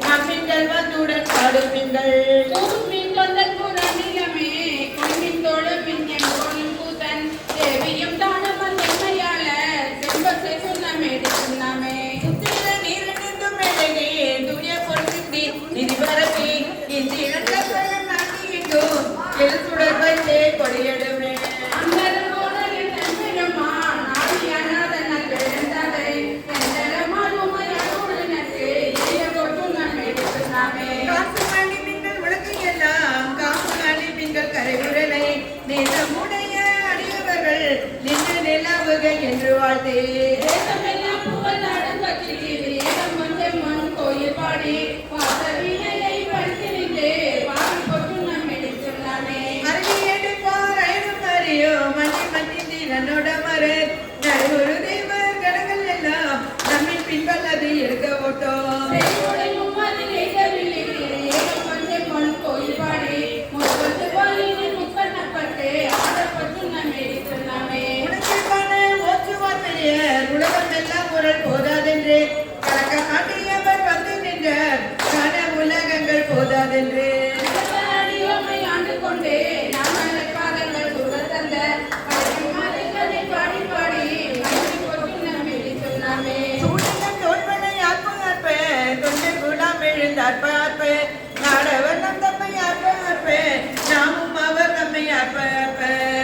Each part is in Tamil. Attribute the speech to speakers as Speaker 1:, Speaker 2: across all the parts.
Speaker 1: நம்மிங்கள் வந்துடன் பாடும் பெண்கள்
Speaker 2: கூமின் தொந்தல் புறநிலமே குழுமின் தோழமின் என் கோலும் கூத்தன் தேவியும் தானும் அந்தமையால செம்பசை சுண்ணமேடி சுண்ணமே
Speaker 1: சுத்திர நீரிடும் மேலே துணிய பொருத்தி நிதி பரப்பி இந்த இரண்டு பயம் நாட்டியும் எழுத்துடர் வைத்தே கொடியிடுமே
Speaker 2: அந்தரம் போனலின் தன்மையம்மா நாடியானாதன் பெருந்ததை எந்தரமால் உமையாடுனக்கு இளைய கொட்டு நம்மேடி சுண்ணமே
Speaker 1: காசு மணி மின்னல் உலகையெல்லாம் காசு மணி மின்னல் கரைவுரலை நேசமுடைய அடியவர்கள் நின்று நிலவுக என்று வாழ்த்தே
Speaker 2: தேசமெல்லாம் புகழ் நாடன் பற்றி ஏகம் கொஞ்சம் மண் கோயில் பாடி வாசவினையை படித்திருந்தே பாடி கொட்டு நம்மேடி சுண்ணமே
Speaker 1: அருகியடு பாராயணம் அறியோ மணி மணி நன்னோட மறு நடுகுரு தேவர் கணங்கள் எல்லாம் நம்மின் பின்பல்லது எடுக்க ஓட்டோம்
Speaker 2: செய்யுடை மும்மதில் எய்தவில்லை ஏகம் கொஞ்சம் மண் கோயில் பாடி முப்பத்து பாலினில் முப்பண்ணப்பட்டு ஆடப்பட்டு நம்மேடி சுண்ணமே
Speaker 1: உனக்கான ஓச்சுவார் பெரியர் உலகம் எல்லாம் குரல் போதாதென்று கலக்க காட்டியவர் வந்து நின்றார் கன உலகங்கள் போதாதென்று
Speaker 2: அடியோமை ஆண்டு கொண்டே நாம பாதங்கள் சுடர் தந்த மாதங்களை பாடி பாடி மகிழ்ச்சி கொட்டு நம்மேடி சுண்ணமே
Speaker 1: சூழலும் தோல்வனை ஆர்ப்ப தொண்டர் கூடாம் எழுந்தார்ப்ப நாடவர் நம் தம்மை ஆர்ப்ப நாமும் அவர் நம்மை ஆர்ப்ப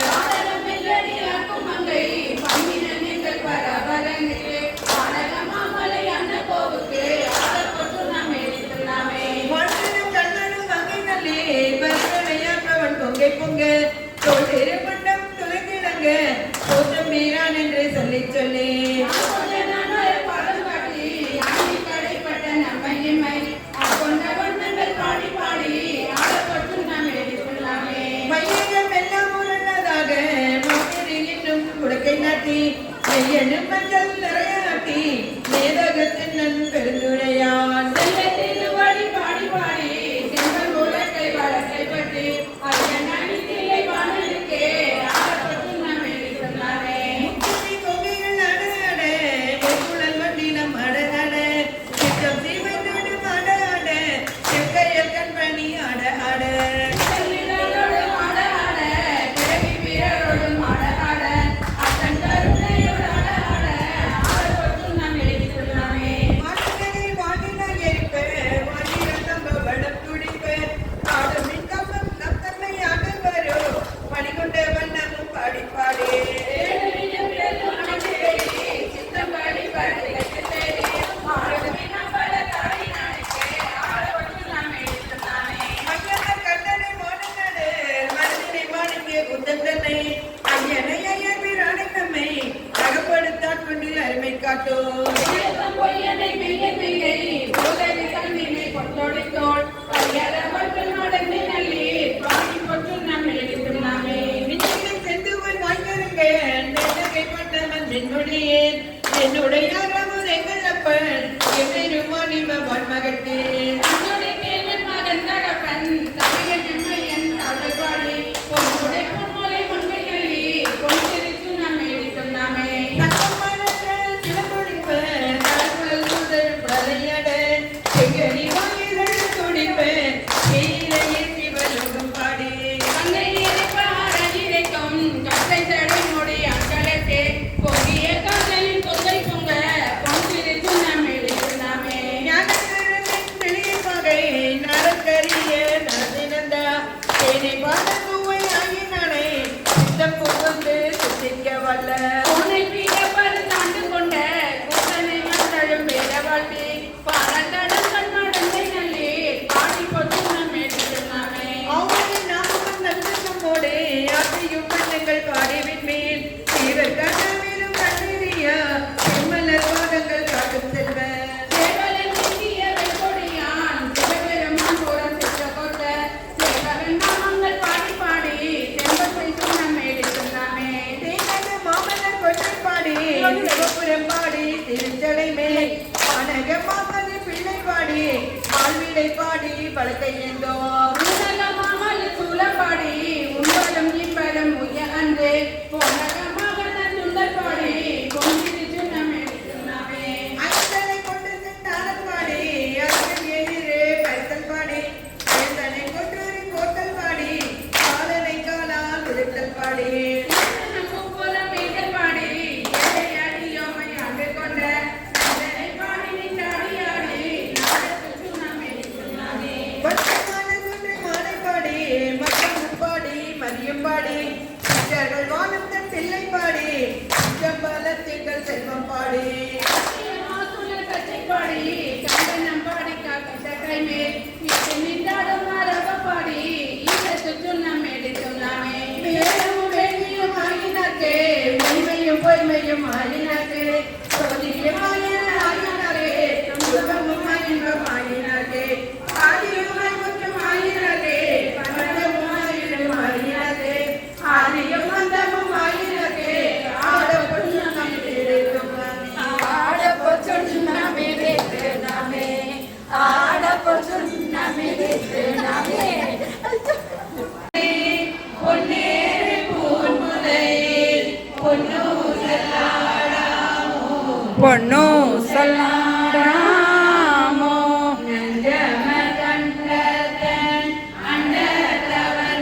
Speaker 2: பாடகம் மெல்லடி ஆக்கும் மங்கை பங்கினன் எங்கள் பரபரங்கிலே பாடகமாமலை அண்ண கோவுக்கு ஆடப்பட்டு நம்மேடி சுண்ணமே
Speaker 1: வாழ்வினும் கண்ணனும் வங்கை நல்லே பருவனையாற்றவன் பொங்கை பொங்க தோல் திருப்பண்டம் துளைக்கிழங்க தோற்றம் மீறான் என்று சொல்லிச் சொல்லி
Speaker 2: பாடம் காட்டி யானை கடைப்பட்ட நம்மையின்மை கொண்ட வண்ணங்கள் பாடி பாடி ஆடப்பட்டு நம்மேடி சுண்ணமே
Speaker 1: மையகம் எல்லாம் உருண்டதாக மொழியில் இன்னும் குடக்கை நாட்டி மெய்யனும் மஞ்சள் நிறையாட்டி மேதகத்தின் நன் பெருந்துரையான்
Speaker 2: திருவாடி பாடி பாடி செம்பல் உலக்கை வழக்கை பற்றி அரியணை வானலுக்கே ஆடப்பட்டு நம்மேடி சுண்ணமே
Speaker 1: முத்துமி கொங்கைகள் அட அட வெகுழல் வண்டினம் அட அட சித்தம் சீமை நடும் அட அட செக்கையல் கண்பணி அட அட
Speaker 2: செல்லினரோடு ஆட ஆட கிழவி வீரரோடும் ஆட ஆட அத்தன் கருணையோடு ஆட ஆட ஆடப்பட்டு நம்மேடி சுண்ணமே
Speaker 1: மாட்டுக்கரை வாடினாய் எரிப்ப வாடிகள் தம்ப வடம் துடிப்ப ஆடும் மின் கம்பம் நம் தன்னை ஆடல் வரோ பணிகொண்ட வண்ணமும் பாடி பாடி மன்னன் கண்ணனை மோனனடு மனதினை மாணிக்கு உத்தந்தனை ஐயனை ஐயர் வீரானை நம்மை அகப்படுத்தாற் கொண்டு அருமை காட்டும் மின்னிலை செந்துவன் வாய்க்கருங்க நெடுகை பட்டவன் என்னுடையேன் என்னுடைய அறமும் எங்கள் அப்பன் எவ்விருமானிம மகட்டே தக்கமனற்ற சிலம்பொழிப்ப தலகுழல் சுடர் பலையட செங்கனி வாயிகள் துடிப்ப எயிலையே சிவலோகம் பாடி ஞானக்கரனின் வெளியே பகை நரக்கரிய நரசினந்தா தேனை பாட தூவை ஆகினானே சித்தம் புகுந்து சுத்திக்க வல்ல அவனின் நாமம் நன்று நம்மோடு யாத்தையும் மன்னங்கள் பாடிவின் மேல் வீரர் கண்ணவிலும் கண்ணீரியா செம்மலர் பாதங்கள் காட்டும் செல்வ தேனது மாமல்லர் கொற்றை பாடி சிவபுரம் பாடி திருச்சடை மேல் அனக மாமல்லி பிள்ளை பாடி ஆழ்விடை பாடி பழக்கை ஏந்தோம்
Speaker 2: பாடி உண்பலம் இன்பலம் உய அன்று போனகமாக சுந்தர் பாடி கொண்டிருச்சு நம்ம
Speaker 1: ஐந்தலை கொண்டு சென்றாலும் பாடி அருகே
Speaker 2: பொன்னேறு பூன்முலை
Speaker 1: பொன்னு சொல்லாடாமோ
Speaker 2: நெஞ்சம கண்டதன் அண்டதவநாதன்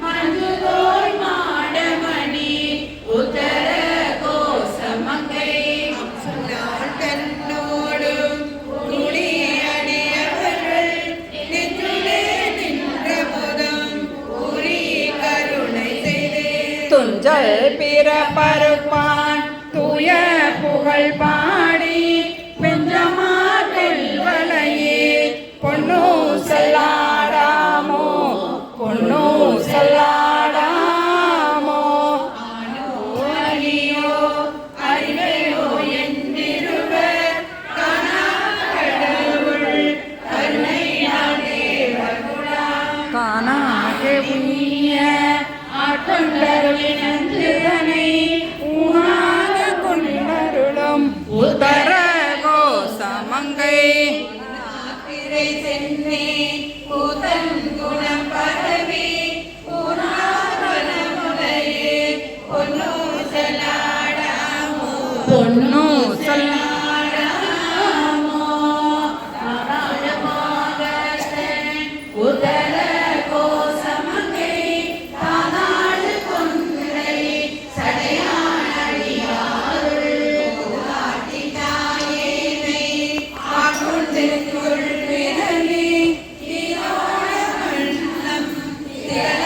Speaker 2: மஞ்சுதோய் மாடமணி உத்தர கோசமங்கை
Speaker 1: தன்னோடு குடியடியவர்கள் நெஞ்சிலே நின்ற முதம் கூறி கருணை செய்தே துஞ்சல் பிறப்பருப்பான் தூய புகழ் பாடி பெஞ்சமா கொல்வலையே பொன்னு சொல்லாடாமோ பொன்னு சொல்லாடாமோ அணியோ அறிவையோ என்றிருவர் கடவுள் கருணை காணாகே உண்ணிய ஆட்கொண்டருளினந்திரனை ஊனாக கொண்டருளும் உதர கோசமங்கை திரை சென்னே கூதன் குணம் பரவி ஊனாவனமுலையே பொன்னு சொல்லாடாமோ பொன்னு சொல்லாடாமோ நாராயணமாகத்தன் உதர கோசமங்கை தானாடு கொன்றை சடையானடியாருள் காட்டி தாயேனை ஆட்கொண்டிருக்குள் பிறவி ஈரோட வண்ணம் திரள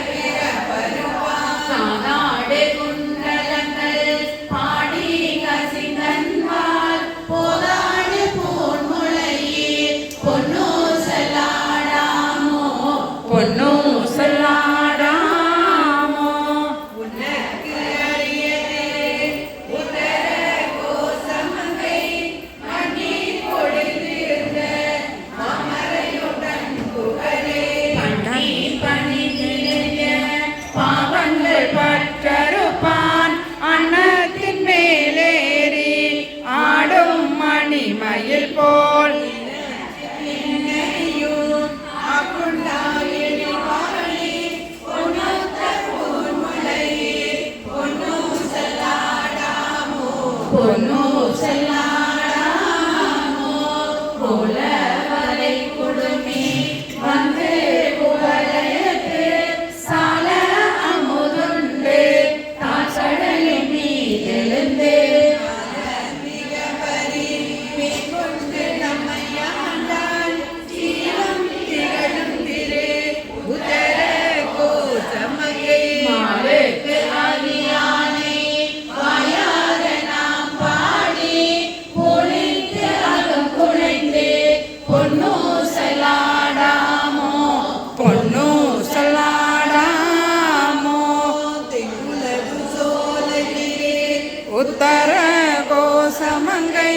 Speaker 1: பிறப்பருவான் தானாடு குன்றலங்கள் பாடி கசிந்தன்வாள் போதாடு பூன்முலையே பொன்னு சொல்லாடாமோ பொன்னு சொல்லாடாமோ உனக்கு அறியதே உதர கோசமங்கை மணி பொழிந்திருந்த அமரையுடன் புகழே பண்ணி பணிந்திருந்த பாவங்கள் பற்றறுப்பான் அன்னத்தின் மேலேறி ஆடும் மணிமயில் போல் பொன்னு சொல்லாடாமோ போலவரை குடுமி வந்து புகழத்து சால அமுதுண்டு தாழ்சடலின் மீதெழுந்து கொண்டு நம்மையாண்டான் சீலம் திகழும் திரு உதர கோசமங்கை மாலுக்கு ஆதியானை வாயாக நாம் பாடி பொழித்து அகம் குழைந்து பொன்னு சொல்லாடாமோ பொன்னு சொல்லாடாமோ திகுலகு சோலையிலே உத்தர கோசமங்கை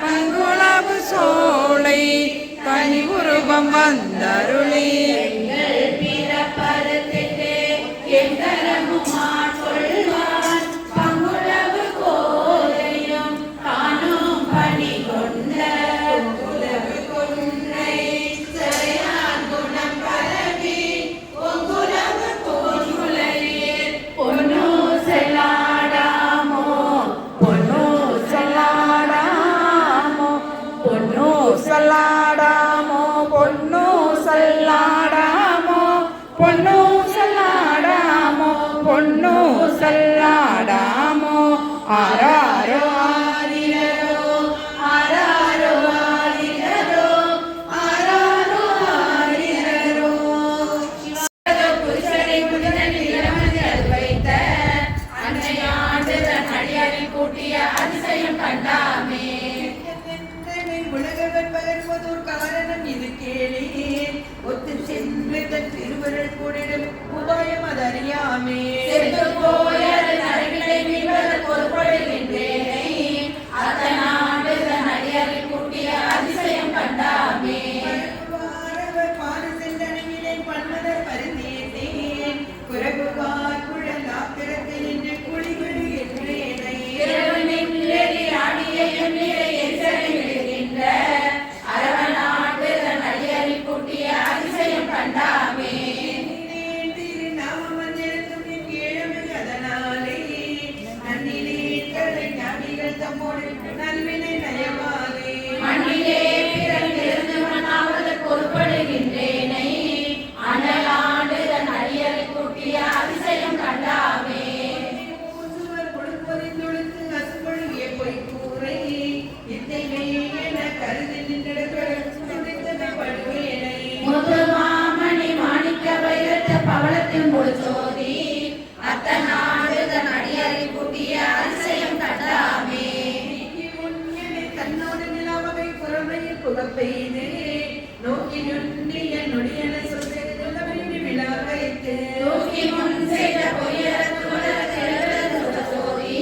Speaker 1: பங்குளவு சோலை கனி உருவம் வந்தருளி எங்கள் பிறப்பறுத்திட்டு எந்தரமும் ஆட்கொள்வான் பங்குளவு கோதையும் காணும் பணி கொண்ட உலகு கொன்றை சிறையான் குணம் பரவி பொங்குலவு பொன்முலையே பொன்னு சொல்லாடாமோ பொன்னு சொல்லாடாமோ பொன்னு சொல்லாடாமோ பொன்னு சொல்லாடாமோ பொன்னு சொல்லாடாமோ பொன்னு சொல்லாடாமோ ஆராரோ ஆரிரரோ ஆராரோ ஆரிரரோ ஆராரோ ஆரிரரோ புருஷனை புதிதன் இளமதி அது வைத்த அன்னை ஆண்டு தன் அடியாரில் கூட்டிய அதிசயம் கண்டாமே உலகவன் பகர்வதோர் காரணம் இது கேளே ஒத்து சென்று தன் திருவருள் கூடிடும் உபாயம் அதறியாமே
Speaker 2: செத்து போய நரகிலை மீள்வது பொறுப்படுகின்றேனை அத்தனாண்டு தன் அடியாரில் கூட்டிய அதிசயம் கண்டாமே
Speaker 1: பாடு சென்றணியிலே பன்மதர் பரிந்தேன் குரகுவார் குழந்தாத்திரத்தில் நின்று குளிவிடு என்றேனை
Speaker 2: ஆடிய என் அரவநாட்டு தன் அடியாரில்
Speaker 1: செய்து நோக்கி நுண்ணிய நொடியன சொல்லுள்ள விழா வைத்து
Speaker 2: தூக்கி முன் செய்த பொய்யரத்து சோதி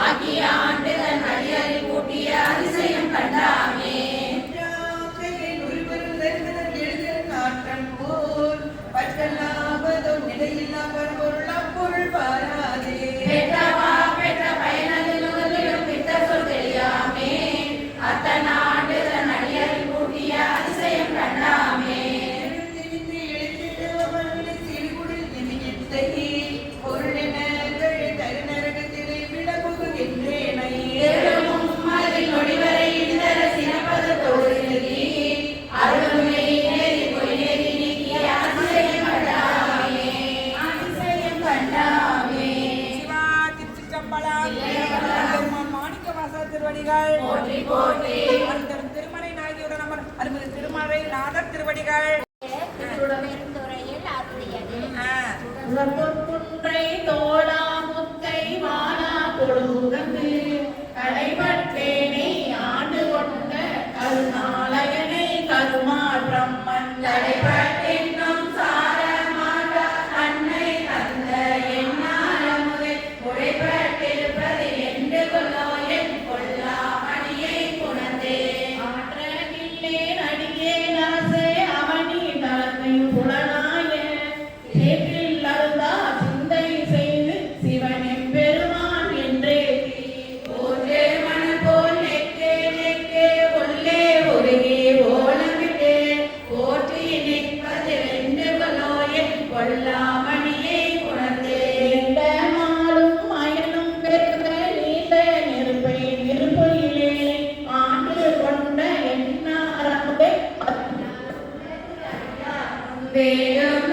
Speaker 2: ஆகிய ஆண்டுதன் அடியறி கூட்டிய அதிசயம் கண்டாமே
Speaker 1: நாட்டம் போல் பற்றலாவதோ நிலையில்லா பரம்பொருளாம் பொருள் பாராதே
Speaker 2: பெற்றவா பெற்ற பயனது நுகர்விலும் பித்த சொல் தெரியாமே அத்தன் ஆண்டுதன் அடியறி கூட்டிய அதிசயம் கண்டாமே
Speaker 1: திருமலை நாயகியுடன் அமர் அருள்மிகு திருமலை நாதர் திருவடிகள்
Speaker 2: குன்றை தோளா முத்தை வானா கொடுங்கந்து கடைபட்டேனை ஆண்டு கொண்ட கருணாலயனை கருமாள் பிரம்மன் தடைபட்டென்னும் சாரமாட்ட அன்னை தந்த என்னாரமுதை முறைப்பட்டிருப்பது என்று கொள்ளோ என் கொள்ளா மணியை புணர்ந்தே ஆற்றகில்லே நடிகே நரசே அவனி தலத்தை புலனாய சேற்றில் அருந்தா சிந்தை செய்து சிவனின் பெருமான் என்றே போற்றே மணல் போல் நெக்கே நெக்கே உள்ளே ஒருகே ஓலமிட்டே போற்றி நிற்பது என்று கொள்ளோ என் கொல்லாமணியை உணர்ந்தே மாலும் அயலும் பெருக நீண்ட நெருப்பை நெருப்பையிலே ஆண்டு கொண்ட என்னாரமுதை வேகம்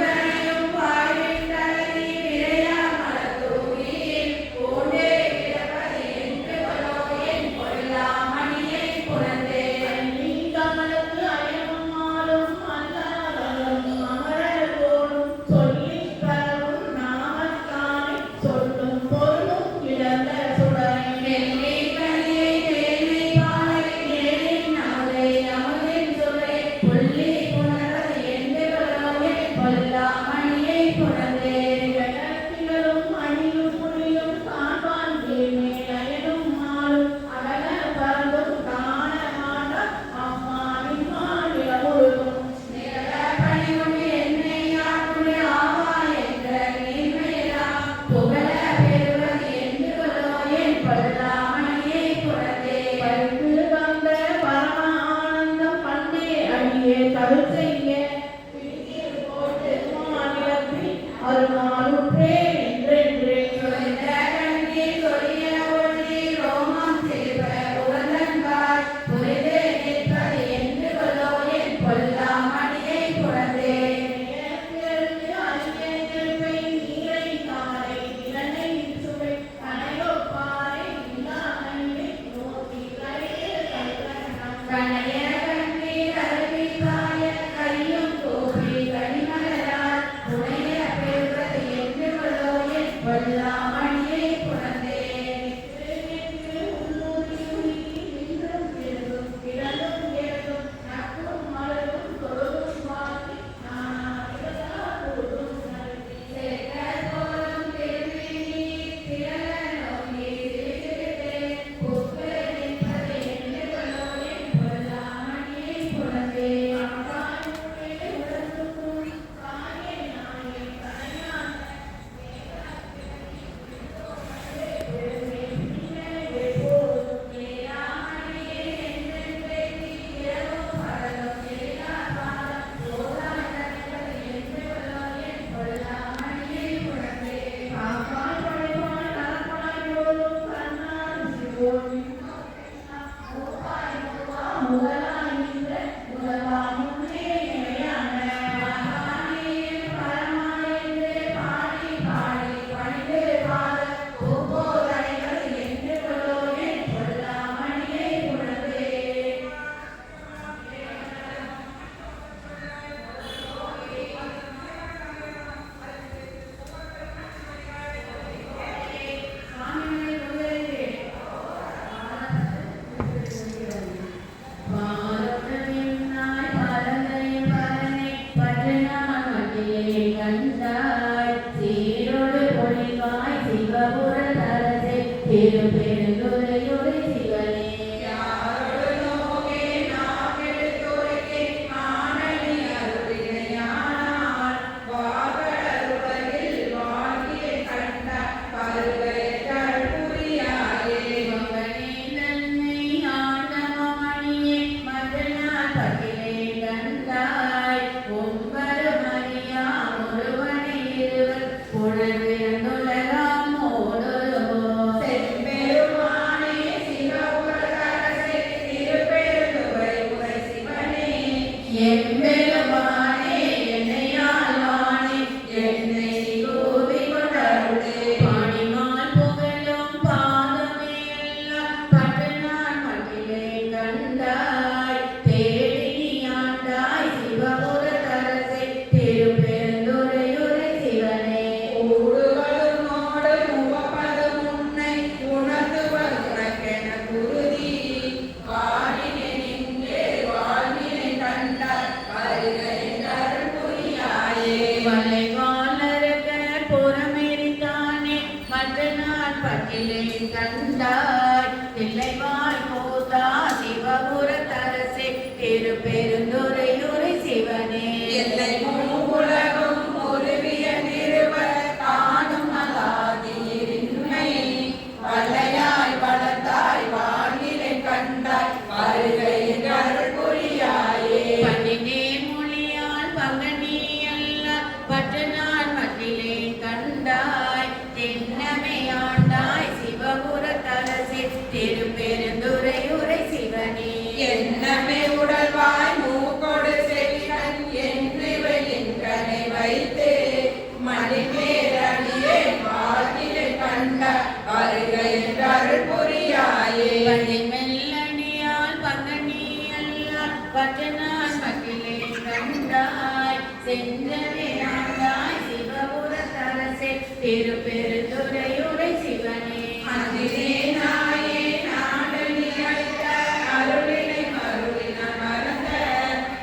Speaker 2: எம்பெருமானே என்னையாழ்வானே என்னை கோவி கொண்டருளே பாடிமால் புகழும் பாதமே எல்லாம் பட்டு நான் மகிழே கண்டாய் தேடினியாண்டாய் சிவபுர தரசே திருப்பெருந்துறையுரை சிவனே
Speaker 1: ஊடுவலும் நோடும் உவப்பதும் உன்னை உணர்த்துவது உனக்கென குருதி வாடினேன் இங்கே வாழ்வினை கண்டாய் வருக என்றருள் புரியாயே
Speaker 2: வளைவாளருக்க புறமெரித்தானே மற்ற நாள் பட்டிலை கண்டாய் தில்லைவாய் போதா சிவபுர தரசே திருப்பெருந்துறையுரை சிவனே
Speaker 1: எல்லை மூவுலகும் உருவிய நிறுவ காணும் அலாதியின்மை வல்லையாய் வளர்த்தாய் வாழ்வினை கண்டாய் வருக என்றருள் புரியாயே
Speaker 2: பண்ணினே மொழியால் பங்கனி அல்ல பற்ற நாள் மத்திலே கண்டாய் தென்னமையாண்டாய் சிவபுர தரசே திருப்பெருந்துறையுரை சிவனே
Speaker 1: என்னமே உடல்வாய் மூக்கொடு செவிகன் என்று என்கனை வைத்து மணிமேரடியே வாழ்வினை கண்ட வருக என்றருள் புரியாயே
Speaker 2: மெல்லடியால் பங்கனி அல்ல பற்ற நாள் மத்திலே கண்டாய் சென்றனையாண்டாய் சிவபுர தரசே திருப்பெருந்துறையுரை சிவனே
Speaker 1: அன்றிலே நாயே நாடனி அளித்த அருளினை மருளின மறந்த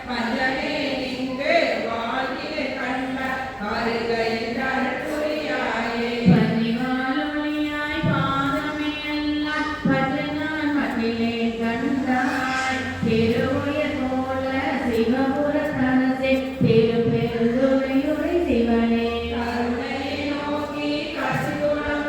Speaker 1: மஞ்சனே இங்கு வாழ்வினை கண்ட வருக என்றருள் புரியாயே
Speaker 2: பரிவாளொளியாய் பாதமே எல்லாம் பற்ற நாள் மத்திலே கண்டாய் திருவுயர் போல சிவபுர தரசே திருப்பெருந்துறையுரை சிவனே
Speaker 1: கருணையை நோக்கி கசிவுடன்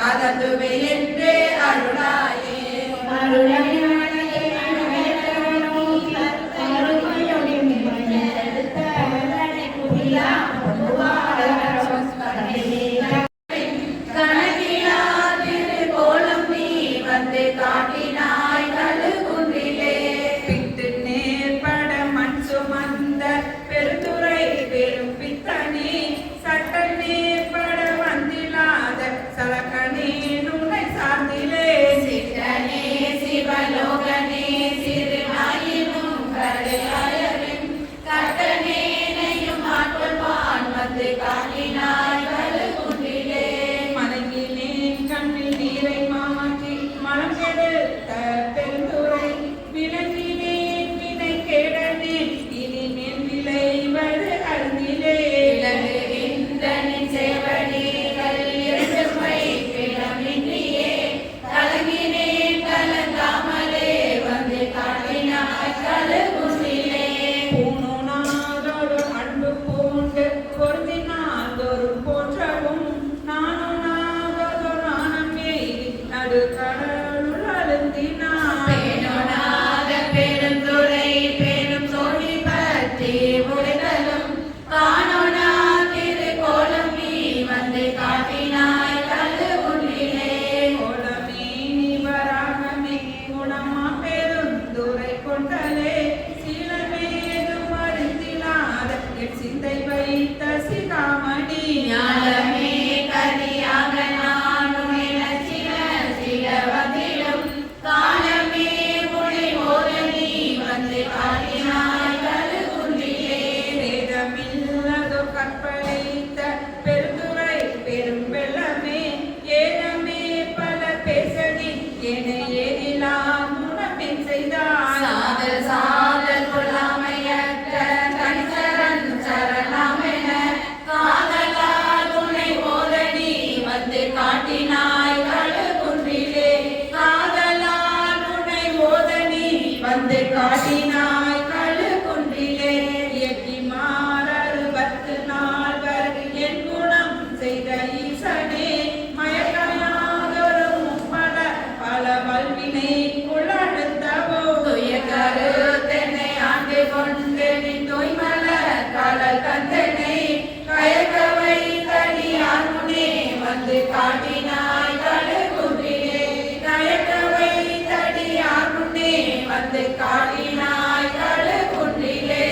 Speaker 1: அததுவே என்று அருளாயே.
Speaker 2: கோலம் நீ வந்து காட்டினாய் கழுகுன்றிலே.
Speaker 1: பிட்டு நேர்பட மண் சுமந்த பெருந்துரை பெரும் பித்தனே சட்ட நேர்பட வந்திலாத சலக்கனே நுனை சார்ந்திலே.
Speaker 2: சித்தனே சிவலோகனே சிறுநாயினும் கடையாயரின் கட்டனேனையும் ஆட்கொள்வான் வந்து காட்டினாய் கழுகுன்றிலே.
Speaker 1: மலங்கினேன் கண்ணில் நீரை மாற்றி மலம் கெடுத்த பெருந்துரை விளங்கினேன் வினை கேடனே இனிமேல் விளைவது அருந்திலே.
Speaker 2: விளங்குகின்ற நின் சேவடிகள் இரண்டுமை பிணமின்றியே கலங்கினேன் கலங்காமலே வந்து காட்டினாய் கழுகுன்றிலே.
Speaker 1: பூணுனாதொரு அன்பு பூண்டு பொருந்தினாதொரு போற்றவும் நானுனாதொரு நாணம் எய்தி நடுக்கடலுள் அழுந்தினான்.
Speaker 2: பேணோனாத பெருந்துரை பெரும் சோழி பற்றி உரைத்தலும் காணோனா திருக்கோலம் நீ வந்து காட்டினாய் கழுகுன்றிலே.
Speaker 1: கோலமே நிவராகமே குணமா பெருந்துரை கொண்டலே சீலமேதும் அறிந்திலாத என் சிந்தை வைத்த சிகாமணி.
Speaker 2: ஞானமே கதியாக நானும் எனச் சில வந்திடும் காலமே மொழி போல நீ வந்து காட்டினாய் கழுகுன்றிலே.
Speaker 1: வேதமில்லதோ கற்பழித்த பெருந்துரை பெரும் வெள்ளமே ஏதமே பல பேசடி என ஏதிலாம் உணப்பின் செய்தாய்.
Speaker 2: சாதல் சாதல் கொள்ளாமையற்ற தனிசரண் சரணமென காதலால் உன்னை போல நீ வந்து காட்டினாய் கழுகுன்றிலே.
Speaker 1: காதலால் உன்னை ஓத நீ வந்து காட்டினாய் கழுகுன்றிலே. இயக்கி மாறறு 10 நாள்வர் என் குணம் செய்த ஈசனே மயக்கமாதொரு முப்பட பல வல்வினை குழழுந்தவோ.
Speaker 2: துயக்கரு தென்னை ஆண்டு கொண்டு நின் தூய்மல கடல் கந்தனை கயக்கவை கடியார் முனே வந்து காட்டினாய் கழுகுன்றிலே.
Speaker 1: தயக்கவை தடியார் முன்னே வந்து காட்டினாய் கழுகுன்றிலே.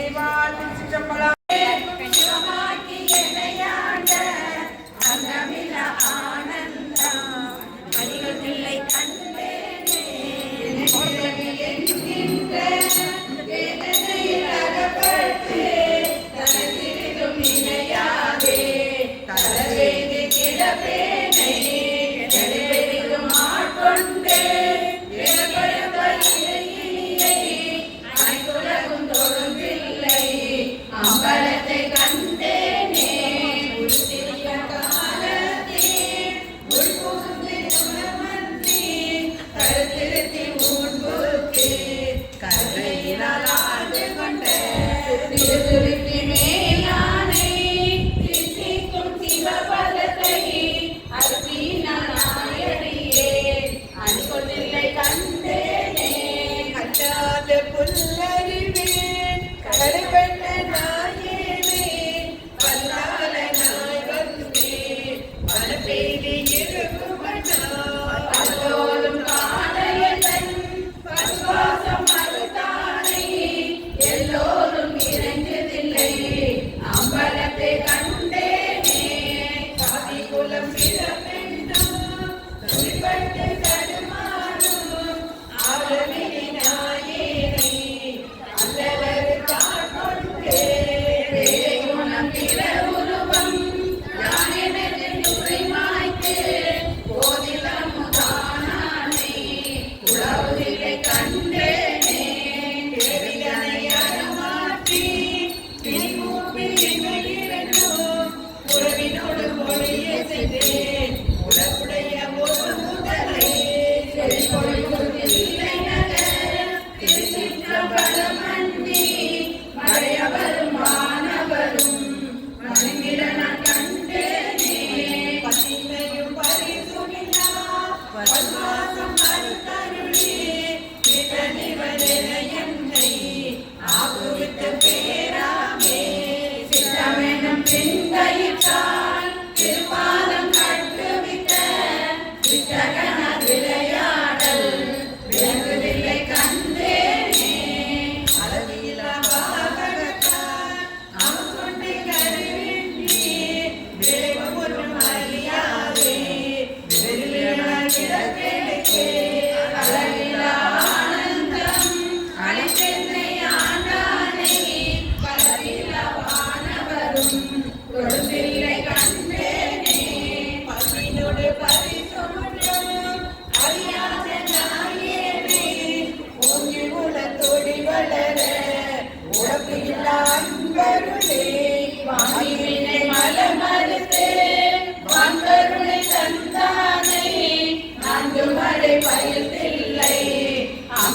Speaker 1: சிவாதி சிற்றம்பலம்.
Speaker 2: சிவமாக்கி என்னையாண்ட அந்தமில்ல ஆனந்தம் அடிகள் பிள்ளை கண்டேனே. என்கின்ற வேதனையில் அகப்பட்டு தனதிலும் நினையாதே தலவேதி கிடப்பேனை எடப்பெரிதும் ஆட்கொண்டு எனப்படும் வழியை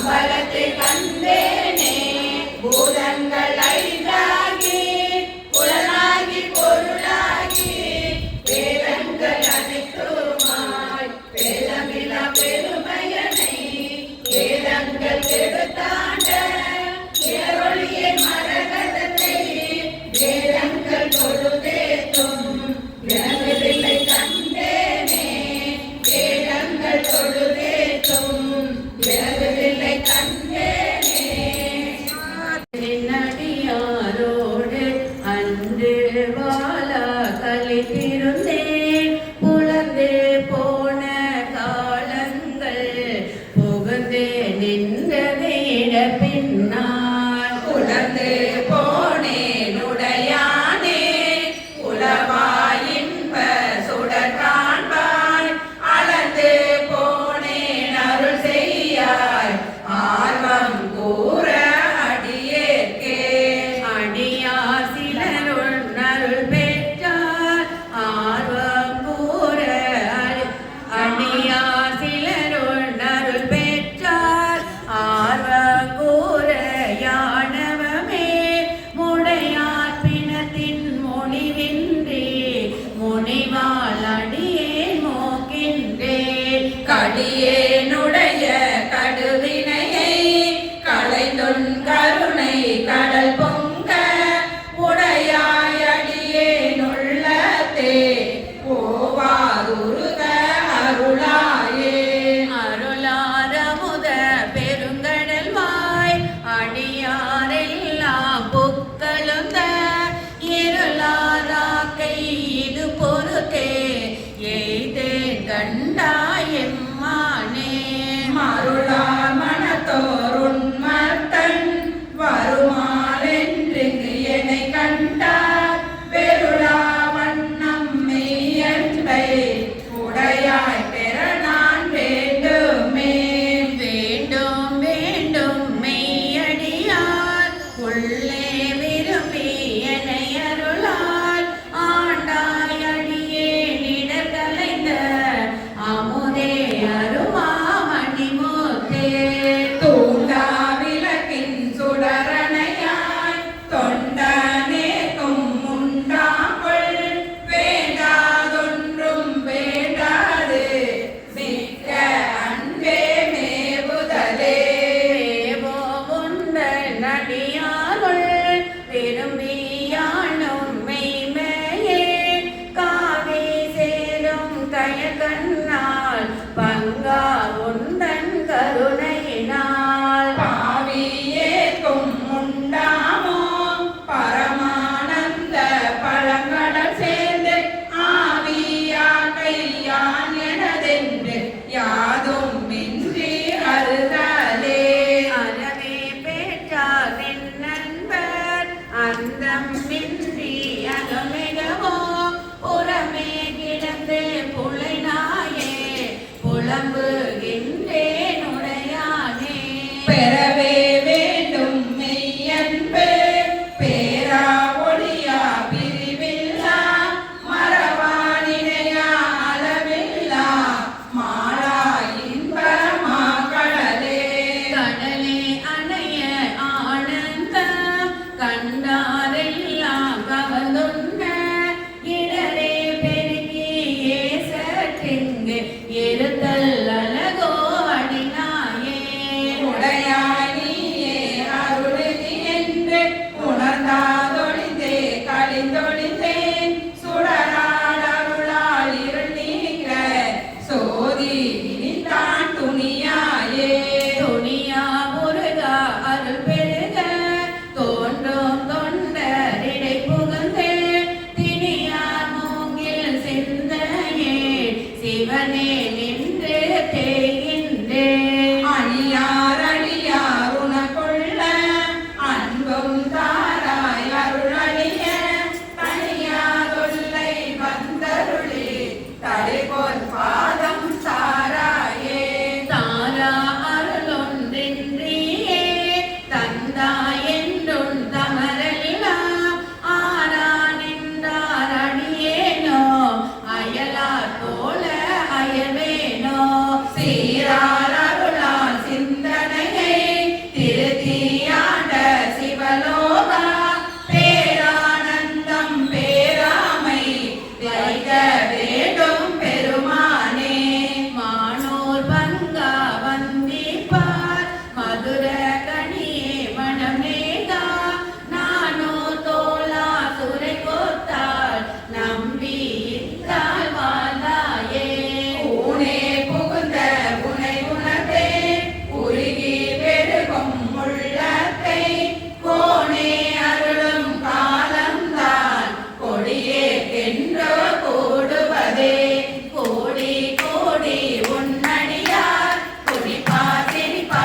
Speaker 2: அம்பலத்தை கண்டேனே பூதங்கள் ஐந்தாகி புலனாகி பொருளாகி வேதங்கள் அனைத்துமாய் வேதமில பெருமையனை வேதங்கள் கெடுத்தாண்ட ஏரொழியை மரகதத்தை வேதங்கள் தொழுதேத்தும் விளங்குதில்லை கண்டேனே வேதங்கள் தொழுதேத்தும் விளங்குதில்லை கண்டேனே நடியாரோடு அன்று வாழா கலைத்திருந்தேன் புலந்து போன காலங்கள் புகுந்து நின்றதேட பின்னால் புலந்து போனேன் உடையானே உலவாயின்ப சுடர் காண்பாய் அளந்து போனேன் அருள் செய்யாய் ஆர்வம் கூற அடியேற்கே அடியார் சிலருள் அருள் பெற்றார் ஆர்வம் கூற அடியார் சிலருள் அருள் பெற்றார் ஆர்வம் கூற யானவமே முடையார் பிணத்தின் முனிவின்றி முனிவால் அடியே நோக்கின்றேன் கடியேனுடைய கடுவினையை களைந்துன் கருணை கடல் பொங்க உடையாய் அடியேனுள்ளத்தே போவாதுருக அருளாயே அருளாரமுத பெருங்கடல் வாய் அடியாரெல்லாம் புக்களுந்த இருளாராக்கை இது பொறுத்தே எய்தேன் கண்டாயம்மானே மருளார் மனத்தோருண் மர்த்தன் வருமாறென்று என்னை கண்டார் வெருளா வண்ணம் மெய்யன்பை உடையாய் பெற நான் வேண்டுமே வேண்டும் வேண்டும் மெய்யடியார் உள்ளே விரும்பி என்னை அருளால் ஆண்டாய் அடியே நிடர் கலைந்த அமுதே அருமாமணி மூத்தே தூண்டா விளக்கின் சுடரணையாய் தொண்டனேக்கும் உண்டாமல் வேண்டாதொன்றும் வேண்டாது மிக்க அன்பே மேவுதலே உந்தன் நடியாருள் விரும்பியானும் மெய்மையே காவி சேரும் கயகண்ணால் பங்கா உந்தன் கருணையினால் பாவியேக்கும் உண்டாமோ பரமானந்த பழங்கடல் சேர்ந்து ஆவியா கையான் எனதென்று யாதும் மின்றி அருகாலே அறவே பேற்றார் நின் நண்பர் அந்தம் மின்றி அகமிகவோ புறமே கிடந்து புலைநாயே புலம்புகின்றேன் உடையானே பெறவே வேண்டும் மெய்யன்பே பேரா ஒளியா பிரிவில்லா மரவானினையா அளவில்லா மாலா இன்பமா கடலே கடலே அணைய ஆனந்தம் கண்டாரெல்லாம் கவர்ந்துண்ண இடரே பெருகி ஏசற்றிங்கு இருத்தல் அழகோ அடினாயே உடையாய் துதிப்பார் மதுர கனியே மனம் நேதா நானோ தோலா சுரை கோத்தாள் நம்பி இத்தால் வாழ்ந்தாயே ஊனே புகுந்த புனை உணர்ந்தே உருகி பெருகும் உள்ளத்தை கோனே அருளும் காலம்தான் கொடியே என்றோ கூடுவதே கோடி கோடி உன்னடியார் துடிப்பார் சிரிப்பார்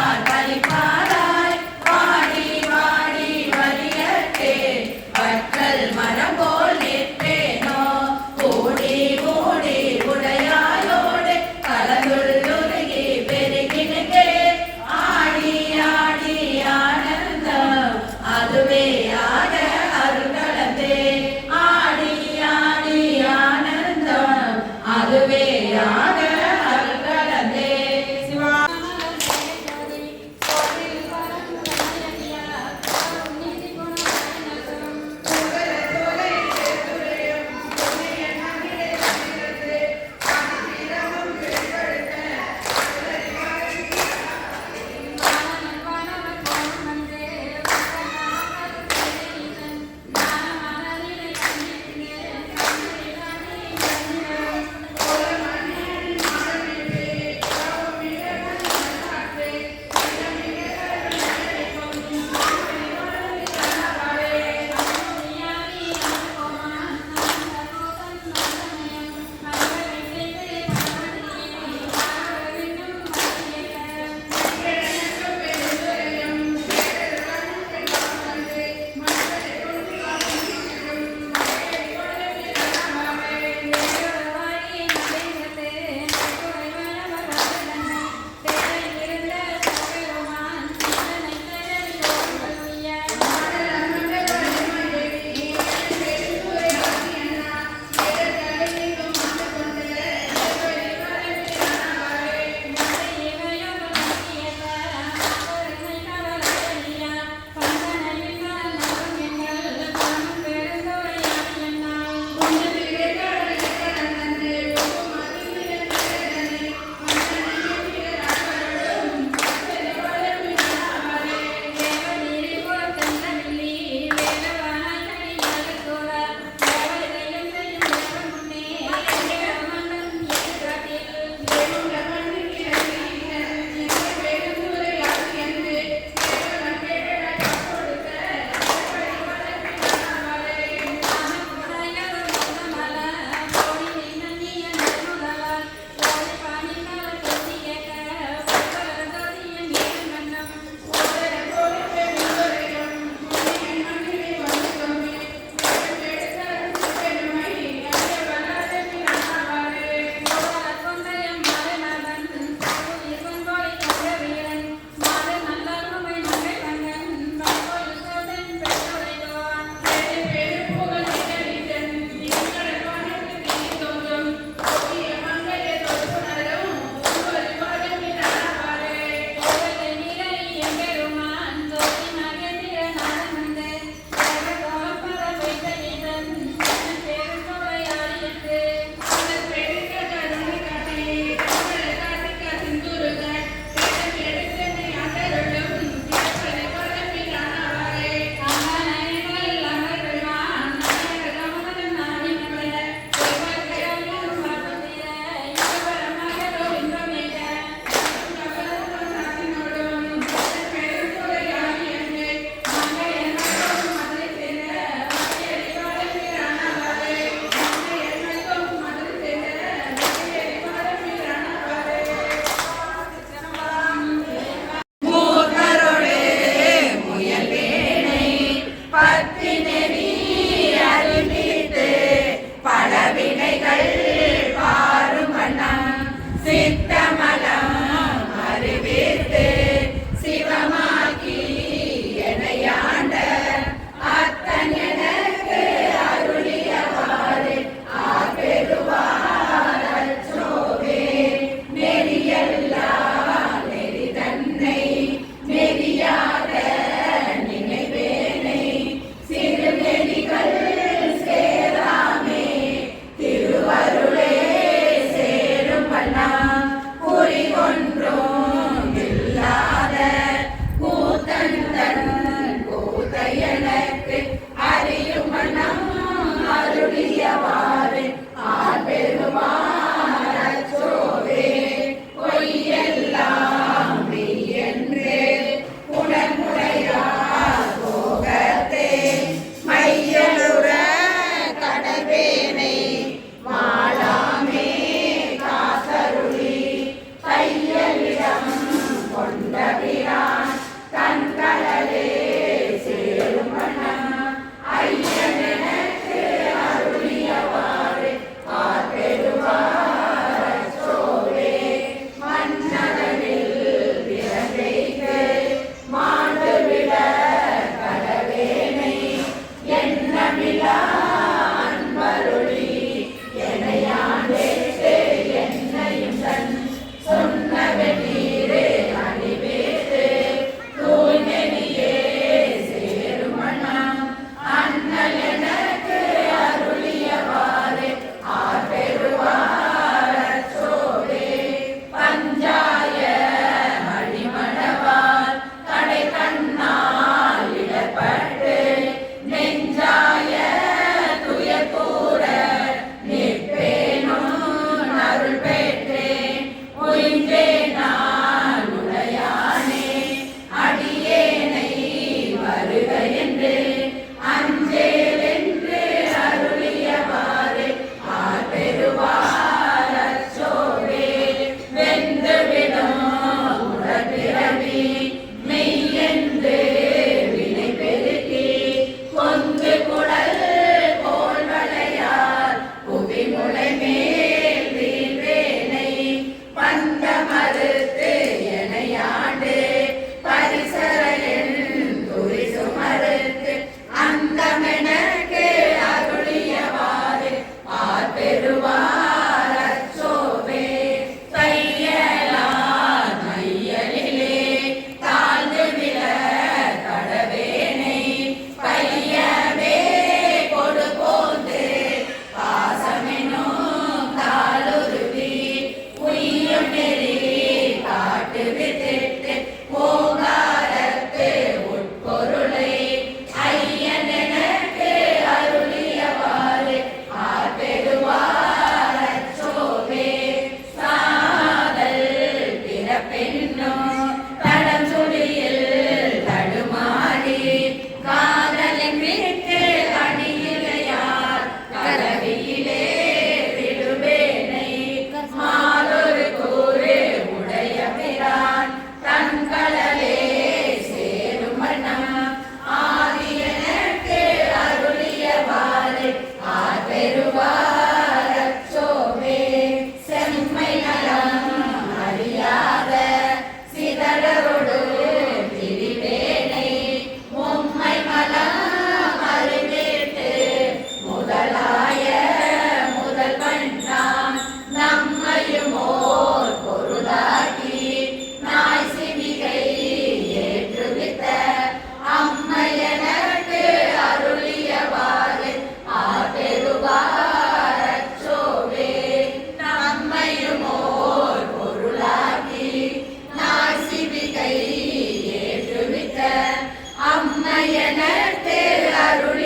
Speaker 2: என தேர் அருள்